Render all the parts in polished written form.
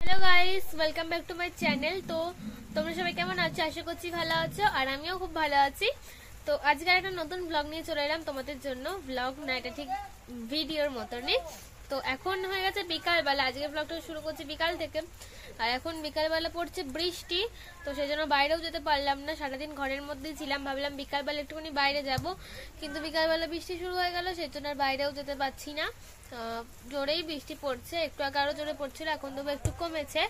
Hello guys, welcome back to my channel. তো তোমরা সবাই কেমন আছো? আশা করছি ভালো আছো, আর আমিও খুব ভালো আছি। তো আজকে একটা নতুন ব্লগ নিয়ে চলে এলাম তোমাদের জন্য। ব্লগ না, এটা ঠিক ভিডিওর মতনই। তো এখন হয়ে গেছে বিকালবেলা, আজকে ব্লগটা শুরু করছি বিকাল থেকে। আর এখন বিকালবেলা পড়ছে বৃষ্টি, তো সেই জন্য বাইরেও যেতে পারলাম না। সারাদিন ঘরের মধ্যেই ছিলাম, ভাবলাম বিকালবেলা একটুখানি বাইরে যাব, কিন্তু বিকালবেলা বৃষ্টি শুরু হয়ে গেল, সেই জন্য আর বাইরেও যেতে পারছি না। জোরেই বৃষ্টি পড়ছে, একটু আগে আরো জোরে পড়ছিল, এখন তবু একটু কমেছে।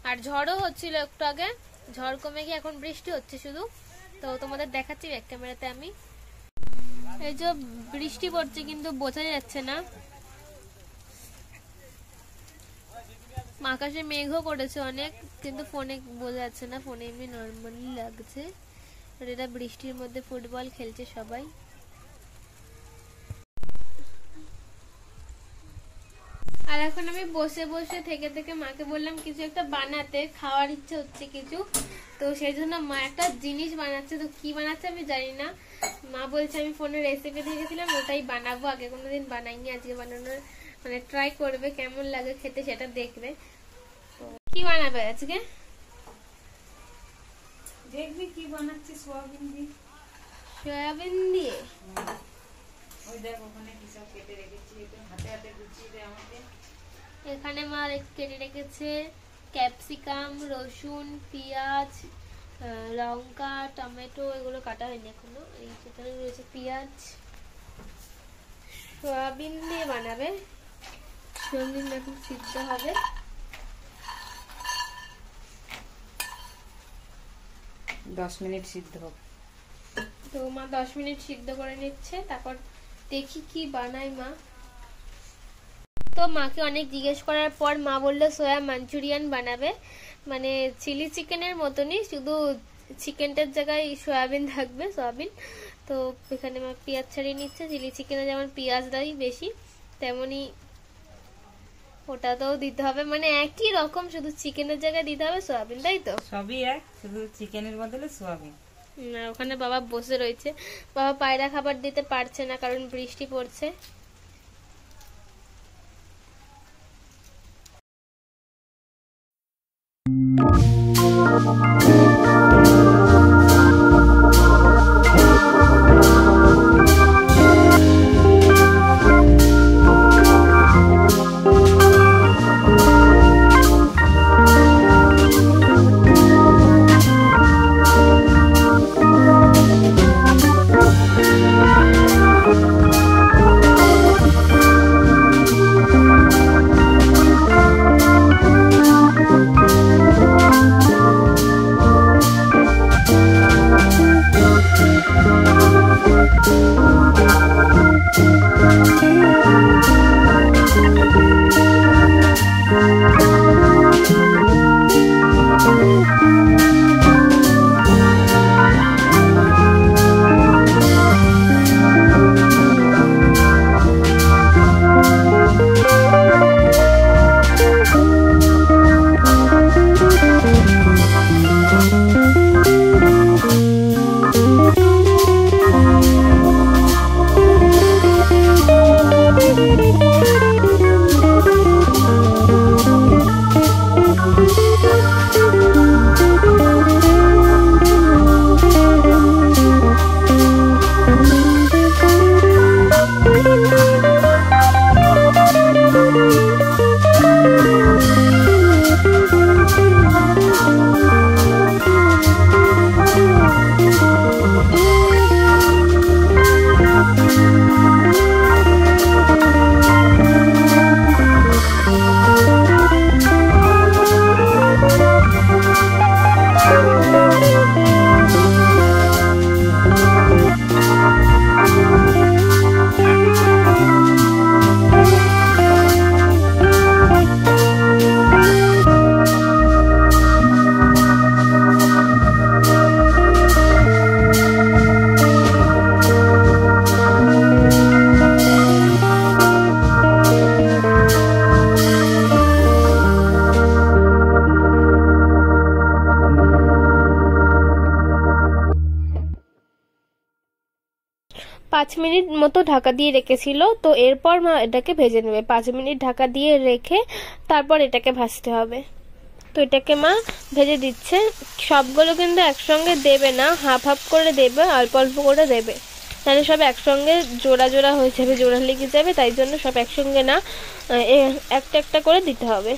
আর ঝড়ও হচ্ছিল একটু আগে, ঝড় কমে গিয়ে এখন বৃষ্টি হচ্ছে শুধু। তো তোমাদের দেখাচ্ছি ব্যাক ক্যামেরাতে আমি। এই যে বৃষ্টি পড়ছে কিন্তু বোঝা যাচ্ছে না, আকাশে মেঘও করেছে অনেক, কিন্তু ফোনে বোঝা যাচ্ছে না, ফোনে এমনি নর্মালি লাগছে। আর এটা বৃষ্টির মধ্যে ফুটবল খেলছে সবাই। আর এখন আমি বসে বসে থেকে থেকে মাকে বললাম কিছু একটা বানাতে, খাওয়ার ইচ্ছে হচ্ছে কিছু। তো সেই জন্য মা একটা জিনিস বানাচ্ছে, তো কি বানাচ্ছে আমি জানি না। মা বলছে আমি ফোনে রেসিপি দেখেছিলাম, ওটাই বানাবো, আগে কোনোদিন বানাইনি, আজকে বানানোর মানে ট্রাই করবে, কেমন লাগে খেতে সেটা দেখবে। তো কি বানাবে আজকে? দেখবি কি বানাচ্ছি, সোয়াবিন দিয়ে। সয়াবিন দিয়ে? ওই দেখ ওখানে কি সব কেটে রেখেছি, একটু হাতে হাতে গুছিয়ে দে আমাকে। এখানে মা কেটে রেখেছে ক্যাপসিকাম, রসুন, পেঁয়াজ, লঙ্কা, টমেটো, এগুলো কাটা হয়নি এখনো। এই যেখানে রয়েছে পেঁয়াজ। সয়াবিন দিয়ে বানাবে, সয়াবিন এখন সিদ্ধ হবে। দশ মিনিট সিদ্ধ হোক। তো মা 10 মিনিট সিদ্ধ করে নিচ্ছে, তারপর দেখি কি বানাই মা। তো মাকে অনেক জিজ্ঞেস করার পর মা বললো সোয়া মাঞ্চুরিয়ান বানাবে, মানে চিলি চিকেনের মতনই, শুধু চিকেনটার জায়গায় সয়াবিন থাকবে, সয়াবিন। তো এখানে মা পেঁয়াজ ছাড়িয়ে নিচ্ছে, চিলি চিকেনে যেমন পেঁয়াজ দেয় বেশি, তেমনি ওটাতেও দিতে হবে, মানে একই রকম, শুধু চিকেনের জায়গায় দিতে হবে সয়াবিন, তাই তো? সবই এক, শুধু চিকেনের বদলে সোয়াবিন। ওখানে বাবা বসে রয়েছে, বাবা পায়রা খাবার দিতে পারছে না কারণ বৃষ্টি পড়ছে। পাঁচ মিনিট মতো ঢাকা দিয়ে রেখেছিল। তো এরপর মা এটাকে ভেজে নেবে, 5 মিনিট ঢাকা দিয়ে রেখে তারপর এটাকে ভাজতে হবে। এটাকে মা ভেজে দিচ্ছে। সবগুলো কিন্তু একসঙ্গে দেবে না, হাফ হাফ করে দেবে, অল্প অল্প করে দেবে, তাহলে সব একসঙ্গে জোড়া জোড়া হয়ে যাবে, জোড়া লেগে যাবে। তাই জন্য সব একসঙ্গে না, একটা একটা করে দিতে হবে।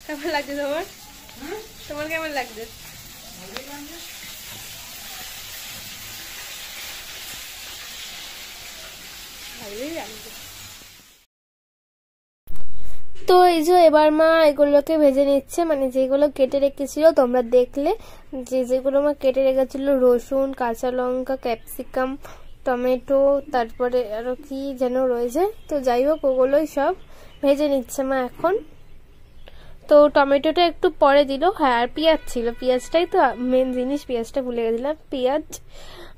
কেমন লাগছে তোমার? তোমার কেমন লাগছে? তো এই যে এবার মা এগুলোকে ভেজে নিচ্ছে, মানে যেগুলো কেটে রেখেছিল তোমরা দেখলে, যেগুলো মা কেটে রেখেছিল, রসুন, কাঁচা লঙ্কা, ক্যাপসিকাম, টমেটো, তারপরে আরো কি যেন রয়েছে, তো যাই হোক ওগুলোই সব ভেজে নিচ্ছে মা এখন। তো টমেটোটা একটু পরে দিল, হ্যাঁ আর পেঁয়াজ ছিল, পেঁয়াজটাই তো মেন জিনিস, পেঁয়াজটা ভুলে গেছিলাম। পেঁয়াজ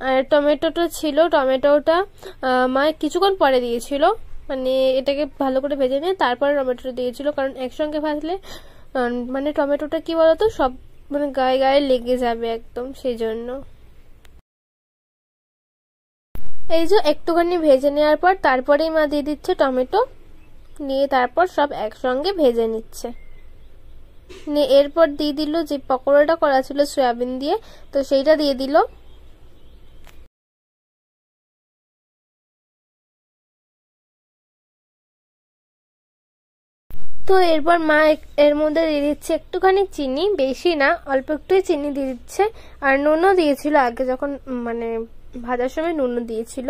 আর টমেটোটা ছিল, টমেটোটা মা কিছুক্ষণ পরে দিয়েছিল, মানে এটাকে ভালো করে ভেজে নিয়ে তারপরে টমেটোটা দিয়েছিল, কারণ একসঙ্গে ভাজলে মানে টমেটোটা কি বলতো সব মানে গায়ে গায়ে লেগে যাবে একদম, সেই জন্য। এই যে একটুখানি ভেজে নেওয়ার পর তারপরেই মা দিয়ে দিচ্ছে টমেটো, নিয়ে তারপর সব একসঙ্গে ভেজে নিচ্ছে। এরপর দিয়ে দিল যে পকোড়াটা করা ছিল সয়াবিন দিয়ে, তো সেইটা দিয়ে দিল। তো এরপর মা এর মধ্যে দিয়ে দিচ্ছে একটুখানি চিনি, বেশি না, অল্প একটুই চিনি দিয়ে দিচ্ছে। আর নুনও দিয়েছিল আগে, যখন মানে ভাজার সময় নুনও দিয়েছিল।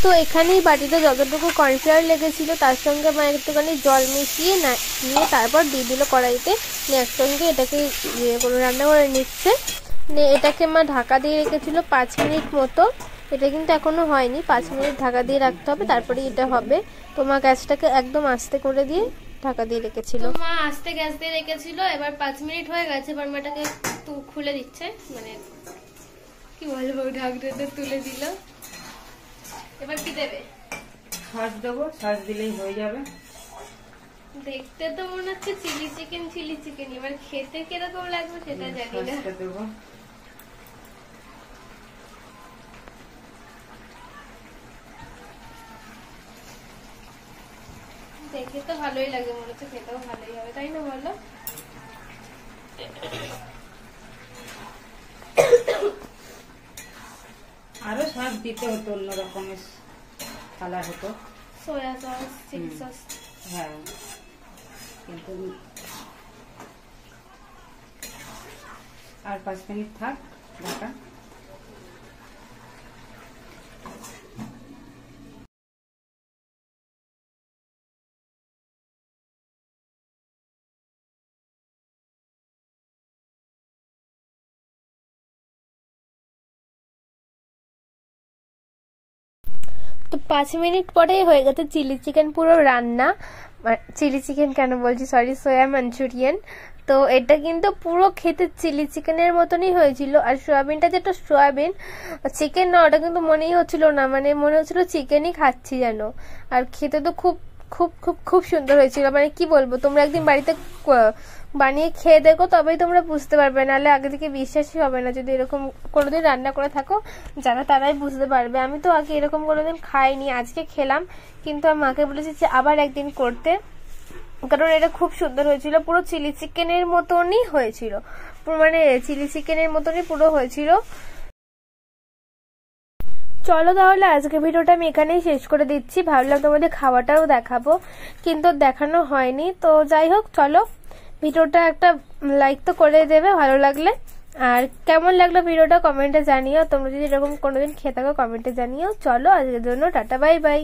তো এখানেই বাটিতে যতটুকু কর্নফ্লাওয়ার লেগেছিল তার সঙ্গে মা একটুখানি জল মিশিয়ে নিয়ে তারপর দিয়ে দিল কড়াইতে, নিয়ে একসঙ্গে এটাকে রান্না করে নিচ্ছে। এটাকে মা ঢাকা দিয়ে রেখেছিল 5 মিনিট মতো, এটা কিন্তু এখনো হয়নি, 5 মিনিট ঢাকা দিয়ে রাখতে হবে, তারপরে এটা হবে। তো মা গ্যাসটাকে একদম আস্তে করে দিয়ে ঢাকা দিয়ে রেখেছিল। মা আস্তে গ্যাস দিয়ে রেখেছিল, এবার 5 মিনিট হয়ে গেছে, এবার মা এটাকে খুলে দিচ্ছে, মানে কি বলবো, ঢাকনাটা তুলে দিল। এবার কি দেবে? সস দেবো, সস দিলেই হয়ে যাবে। দেখতে তো মনে হচ্ছে চিলি চিকেন, এবার খেতে কিরকম লাগবে সেটা জানি না। দেবো, দেখে তো ভালোই লাগে, মনে হচ্ছে খেতেও ভালোই হবে, তাই না বলো? আরো সস দিতে হতো, অন্য রকমের কালার হতো, সোয়া সস, চিলি সস। হ্যাঁ, কিন্তু আর 5 মিনিট থাক ঢাকা। তো 5 মিনিট পরেই হয়ে গেছে চিলি চিকেন পুরো রান্না, চিলি চিকেন কেন বলছি, সরি, সোয়া মাঞ্চুরিয়ান। তো এটা কিন্তু পুরো খেতে চিলি চিকেনের মতনই হয়েছিল। আর সোয়াবিনটা যেটা সোয়াবিন, চিকেন না, ওটা কিন্তু মনেই হচ্ছিল না, মানে মনে হচ্ছিল চিকেনই খাচ্ছি যেন। আর খেতে তো খুব খুব খুব খুব সুন্দর হয়েছিল, মানে কি বলবো, তোমরা একদিন বাড়িতে বানিয়ে খেয়ে দেখো, তবেই তোমরা বুঝতে পারবে, নাহলে আগে থেকে বিশ্বাসই হবে না। যদি এরকম কোনোদিন রান্না করে থাকো যারা, তারাই বুঝতে পারবে। আমি তো আগে এরকম কোনোদিন খাইনি, আজকে খেলাম, কিন্তু আমি মাকে বলেছি যে আবার একদিন করতে, কারণ এটা খুব সুন্দর হয়েছিল, পুরো চিলি চিকেনের মতনই হয়েছিল, মানে চিলি চিকেনের মতনই পুরো হয়েছিল। চলো তাহলে আজকে ভিডিওটা আমি এখানেই শেষ করে দিচ্ছি। ভাবলাম তোমাদের খাওয়াটাও দেখাবো, কিন্তু দেখানো হয়নি। তো যাই হোক, চলো ভিডিওটা একটা লাইক তো করে দেবে ভালো লাগলে। আর কেমন লাগলো ভিডিওটা কমেন্টে জানিও। তোমরা যদি এরকম কোনোদিন খেয়ে থাকো কমেন্টে জানিও। চলো আজকের জন্য টাটা, বাই বাই।